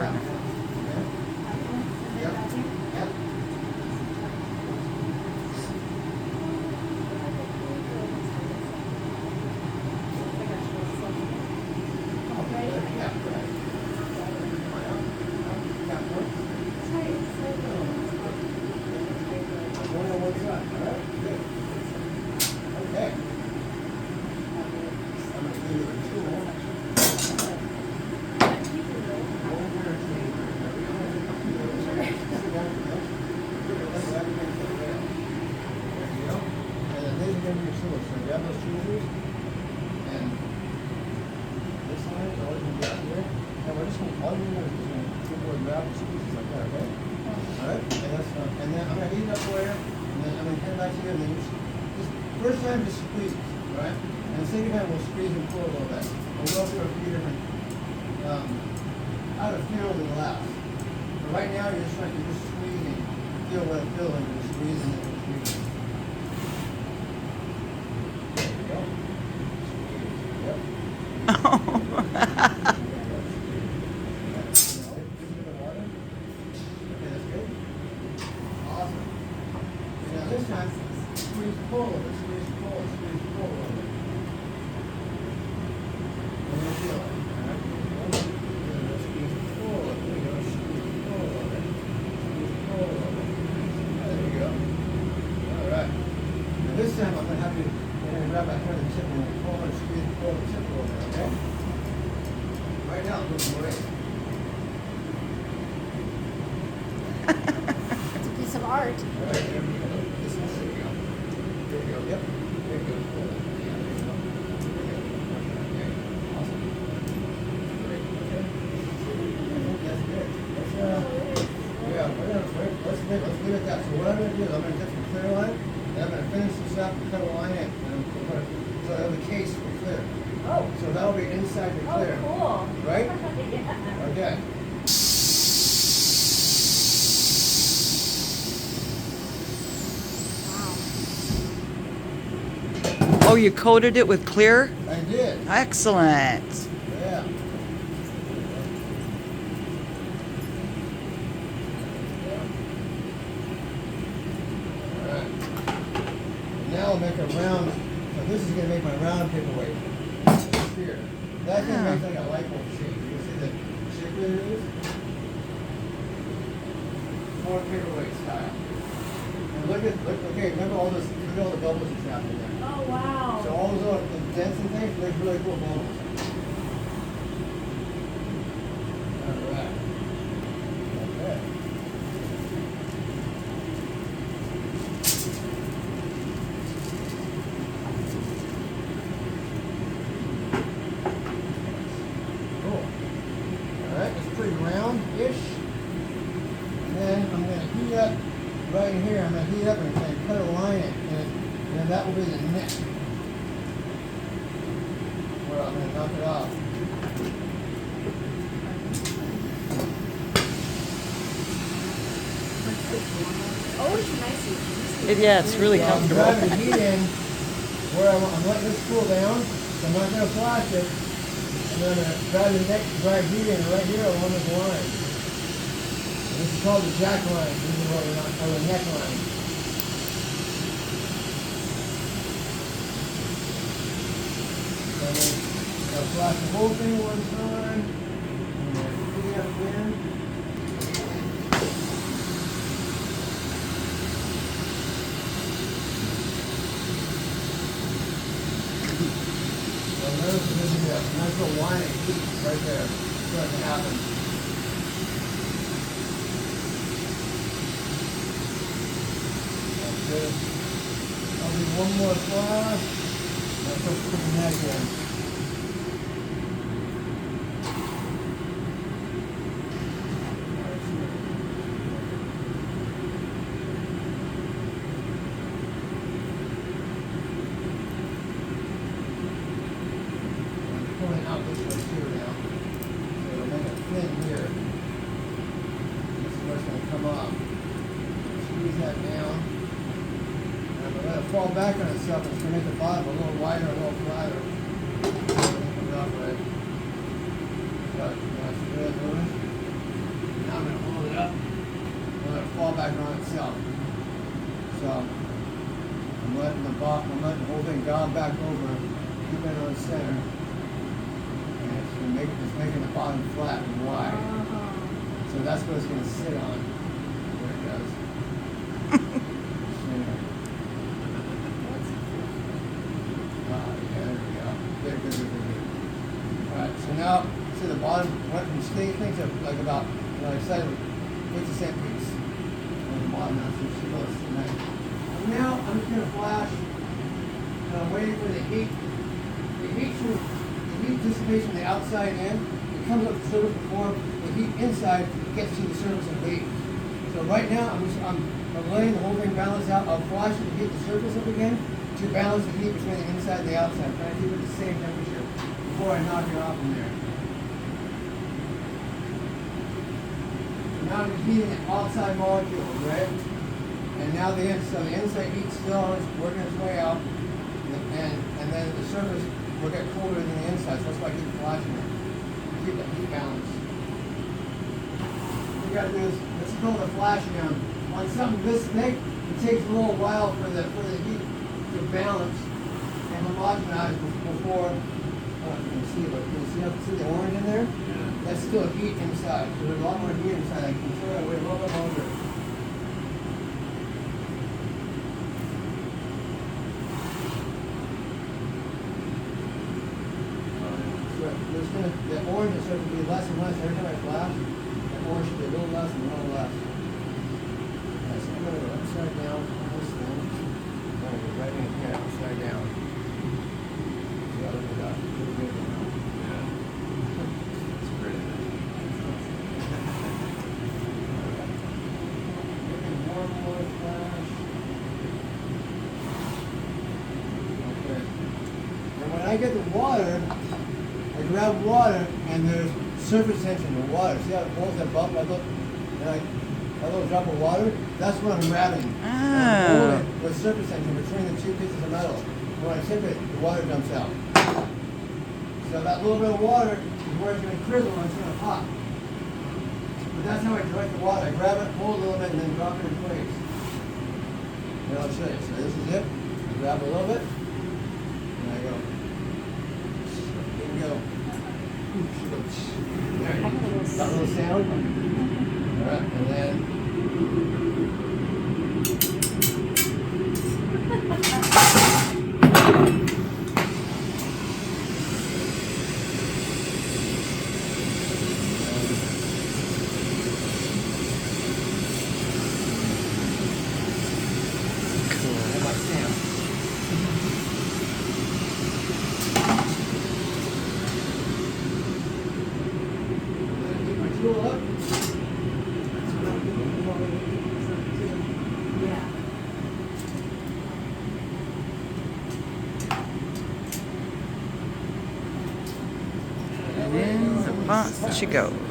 burner. Yep. Yep. First time, just squeeze, right? And the second time, we'll squeeze and pull a little bit. And we'll go through a few different, out of feel than the last. But right now, you're just squeezing, feel what it feels like, you're squeezing it and squeezing. There you go. Squeeze. Yep. Okay, that's good. Awesome. Now this time, squeeze, pull a little bit. Squeeze, pull a little bit. And you'll feel it. Squeeze, pull a little bit. There you go. Squeeze, pull a little bit. Squeeze, pull a little bit. There you go. All right. Now this time I'm going to have you grab that hair of the tip and pull and squeeze, pull the tip a little bit, okay? Right now, I'm moving away. It's a piece of art. All right, there we go. This one, there you go. There you go. Yep. There you go. Pull it. Yeah, there you go. Okay. Awesome. Great. Okay. That's good. Let's leave it at that. So what I'm going to do is I'm going to get some clear line, and I'm going to finish this up and cut a line in. And so that'll be case for clear. Oh. So that'll be inside the clear. Oh, cool. Right? Yeah. Okay. Oh, you coated it with clear? I did. Excellent. Yeah. Alright. Now I'll make a round. So this is going to make my round paperweight. Here. That thing makes like a light bulb shape. You can see the shape that it is? More paperweight style. And okay, remember all this, look at all the bubbles that's happening there. Oh, wow. So all those little dents and things make really cool bubbles. Alright. Okay. Cool. Alright, it's pretty round-ish. And then I'm going to heat up right in here. I'm going to heat up and cut a line in. And then that will be the neck. Where I'm going to knock it off. Oh, it's nice. Yeah, it's really So I'm comfortable. driving the heat in where I'm letting this cool down. So I'm not going to flash it. And then I'm going to drive heat in right here along this line. And this is called the jack line. This is what we're not, or the neck line. So I'm going to flash the whole thing one time. And then heat up again. Notice there's a nice little line of heat right there. It's going to happen. That's good. I'll do one more flash. I'll put the neck in. Pulling out this way here now. So it'll make it thin here. This is where it's going to come off. Squeeze that down. And I'm going to let it fall back on itself. It's going to make the bottom a little wider, a little flatter. Everything comes off right. But that's good moving. back on itself. So I'm letting the whole thing gone back over, keep it on center, and it's making the bottom flat and wide. So that's what it's going to sit on. There it goes. Center. Yeah, there we go. Good. Alright, so now, see the bottom went from skinny things to like about, like I said, 50 cent piece. On the bottom now, so she goes tonight. And now I'm just going to flash, and I'm waiting for the heat. The heat dissipates from the outside in. It comes up to the surface before the heat inside gets to the surface and leaves. So right now, I'm letting the whole thing balance out. I'll flash it to heat the surface up again to balance the heat between the inside and the outside. I'm trying to keep it at the same temperature before I knock it off from there. So now I'm heating the outside molecules, right? And now the inside heat's still working its way out, and then the surface will get colder than the inside. So that's why I keep flashing it. Keep the heat balance. What you gotta do is, let's call the flash down. On something this thick, it takes a little while for the heat to balance and homogenize before. You can see, but you see the orange in there? Yeah. That's still heat inside. So there's a lot more heat inside. I can throw it away a little bit longer. So the orange is starting to be less and less every time I flash. The orange should be a little less and a little less. Okay, so I'm going to go upside down on this thing. I'm going to go right in here, upside down. See how look at that. Pretty good now. Yeah. It's pretty nice. Maybe one more flash. Okay. And when I get the water, I grab water and there's surface tension in the water. See how it pulls that bump? A little drop of water? That's what I'm grabbing. And I'm holding with surface tension between the two pieces of metal. When I tip it, the water dumps out. So that little bit of water is where it's going to crizzle and it's going to pop. But that's how I direct the water. I grab it, hold a little bit, and then drop it in place. And I'll show you. So this is it. I grab a little bit, and I go. Here we go. There you go. That little sound. Alright, and then and my stamp. And then I keep my tool up. Yeah. And in the box she goes.